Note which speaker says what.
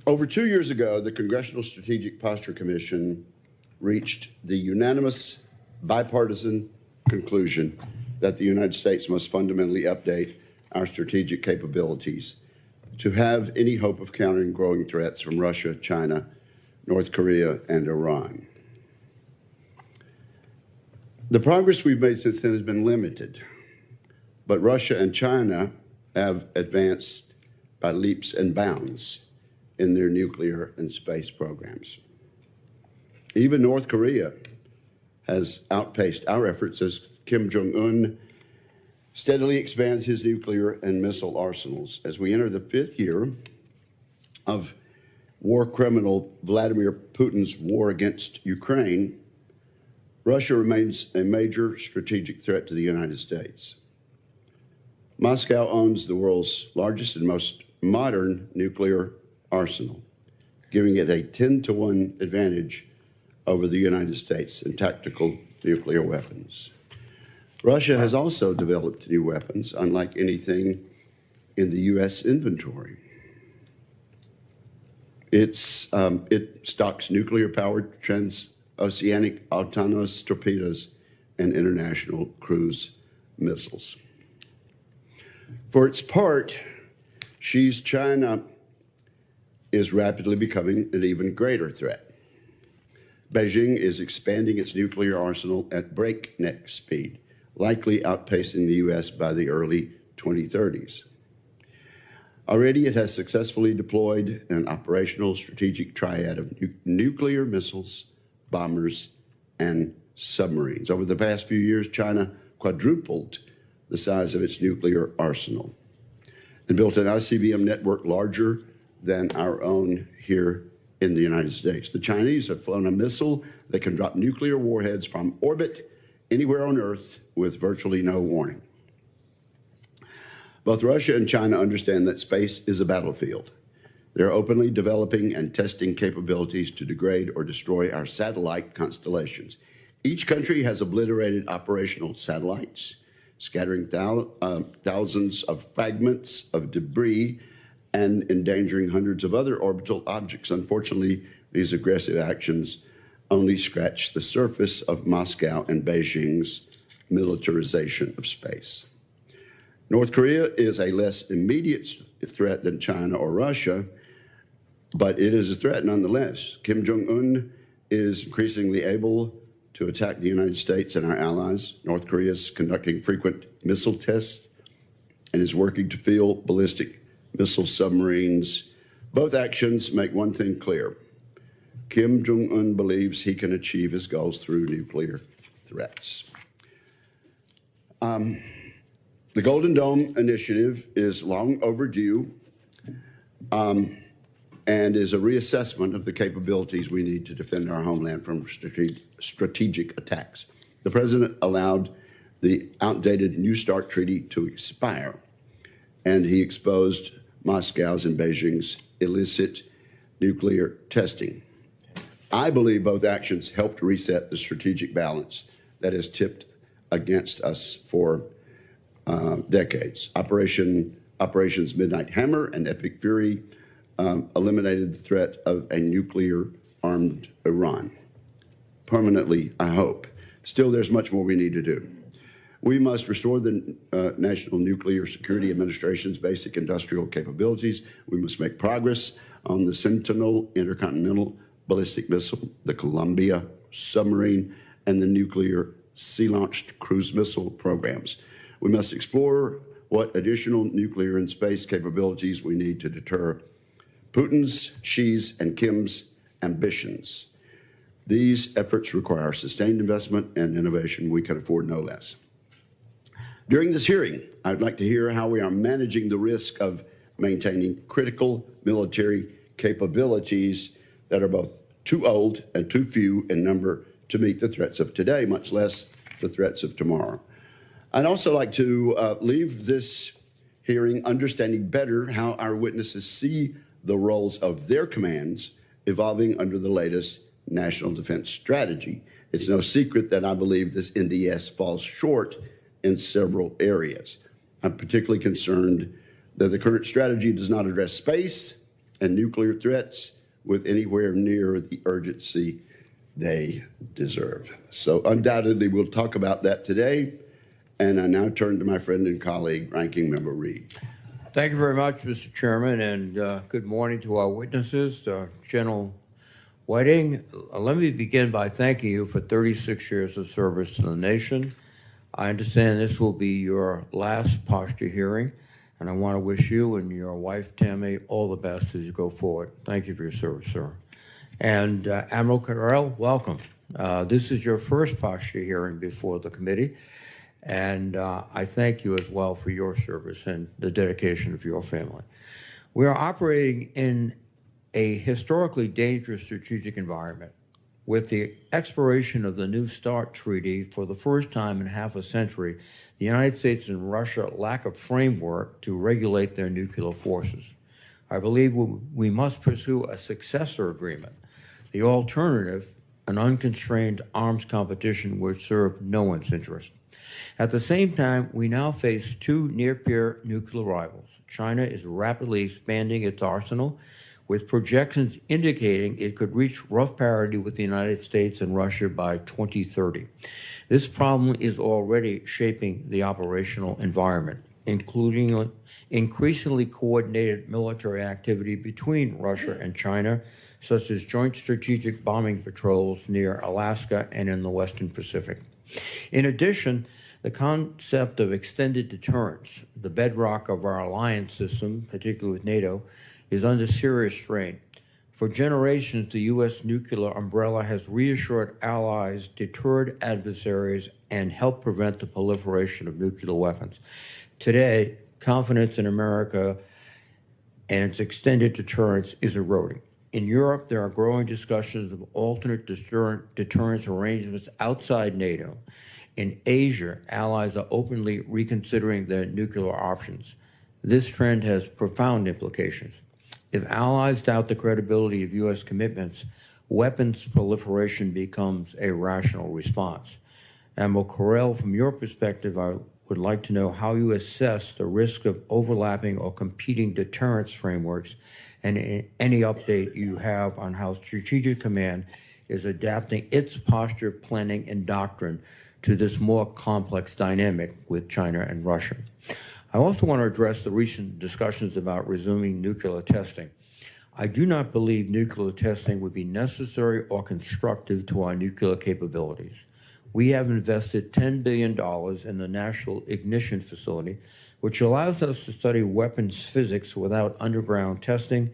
Speaker 1: Over 2 years ago, the Congressional Strategic Posture Commission reached the unanimous bipartisan conclusion that the United States must fundamentally update our strategic capabilities to have any hope of countering growing threats from Russia, China, North Korea, and Iran. The progress we've made since then has been limited, but Russia and China have advanced by leaps and bounds in their nuclear and space programs. Even North Korea has outpaced our efforts as Kim Jong-un steadily expands his nuclear and missile arsenals. As we enter the 5th year of war criminal Vladimir Putin's war against Ukraine, Russia remains a major strategic threat to the United States. Moscow owns the world's largest and most modern nuclear arsenal, giving it a 10-to-1 advantage over the United States in tactical nuclear weapons. Russia has also developed new weapons, unlike anything in the U.S. inventory. It stocks nuclear-powered transoceanic autonomous torpedoes and international cruise missiles. For its part, Xi's China is rapidly becoming an even greater threat. Beijing is expanding its nuclear arsenal at breakneck speed, likely outpacing the U.S. by the early 2030s. Already, it has successfully deployed an operational strategic triad of nuclear missiles, bombers, and submarines. Over the past few years, China quadrupled the size of its nuclear arsenal and built an ICBM network larger than our own here in the United States. The Chinese have flown a missile that can drop nuclear warheads from orbit anywhere on Earth with virtually no warning. Both Russia and China understand that space is a battlefield. They're openly developing and testing capabilities to degrade or destroy our satellite constellations. Each country has obliterated operational satellites, scattering thousands of fragments of debris and endangering hundreds of other orbital objects. Unfortunately, these aggressive actions only scratch the surface of Moscow and Beijing's militarization of space. North Korea is a less immediate threat than China or Russia, but it is a threat nonetheless. Kim Jong-un is increasingly able to attack the United States and our allies. North Korea is conducting frequent missile tests and is working to field ballistic missile submarines. Both actions make one thing clear. Kim Jong-un believes he can achieve his goals through nuclear threats. The Golden Dome initiative is long overdue and is a reassessment of the capabilities we need to defend our homeland from strategic attacks. The president allowed the outdated New START treaty to expire, and he exposed Moscow's and Beijing's illicit nuclear testing. I believe both actions helped reset the strategic balance that has tipped against us for decades. Operations Midnight Hammer and Epic Fury eliminated the threat of a nuclear-armed Iran. Permanently, I hope. Still, there's much more we need to do. We must restore the National Nuclear Security Administration's basic industrial capabilities. We must make progress on the Sentinel intercontinental ballistic missile, the Columbia submarine, and the nuclear sea-launched cruise missile programs. We must explore what additional nuclear and space capabilities we need to deter Putin's, Xi's, and Kim's ambitions. These efforts require sustained investment and innovation. We can afford no less. During this hearing, I'd like to hear how we are managing the risk of maintaining critical military capabilities that are both too old and too few in number to meet the threats of today, much less the threats of tomorrow. I'd also like to leave this hearing understanding better how our witnesses see the roles of their commands evolving under the latest National Defense Strategy. It's no secret that I believe this NDS falls short in several areas. I'm particularly concerned that the current strategy does not address space and nuclear threats with anywhere near the urgency they deserve. So undoubtedly, we'll talk about that today. And I now turn to my friend and colleague, Ranking Member Reed.
Speaker 2: Thank you very much, Mr. Chairman, and good morning to our witnesses. General Whiting, let me begin by thanking you for 36 years of service to the nation. I understand this will be your last posture hearing, and I want to wish you and your wife, Tammy, all the best as you go forward. Thank you for your service, sir. And Admiral Carrell, welcome. This is your first posture hearing before the committee, and I thank you as well for your service and the dedication of your family. We are operating in a historically dangerous strategic environment. With the expiration of the New START Treaty for the first time in half a century, the United States and Russia lack a framework to regulate their nuclear forces. I believe we must pursue a successor agreement. The alternative, an unconstrained arms competition, would serve no one's interest. At the same time, we now face two near-peer nuclear rivals. China is rapidly expanding its arsenal, with projections indicating it could reach rough parity with the United States and Russia by 2030. This problem is already shaping the operational environment, including increasingly coordinated military activity between Russia and China, such as joint strategic bombing patrols near Alaska and in the Western Pacific. In addition, the concept of extended deterrence, the bedrock of our alliance system, particularly with NATO, is under serious strain. For generations, the U.S. nuclear umbrella has reassured allies, deterred adversaries, and helped prevent the proliferation of nuclear weapons. Today, confidence in America and its extended deterrence is eroding. In Europe, there are growing discussions of alternate deterrence arrangements outside NATO. In Asia, allies are openly reconsidering their nuclear options. This trend has profound implications. If allies doubt the credibility of U.S. commitments, weapons proliferation becomes a rational response. Admiral Carrell, from your perspective, I would like to know how you assess the risk of overlapping or competing deterrence frameworks and any update you have on how Strategic Command is adapting its posture, planning, and doctrine to this more complex dynamic with China and Russia. I also want to address the recent discussions about resuming nuclear testing. I do not believe nuclear testing would be necessary or constructive to our nuclear capabilities. We have invested $10 billion in the National Ignition Facility, which allows us to study weapons physics without underground testing,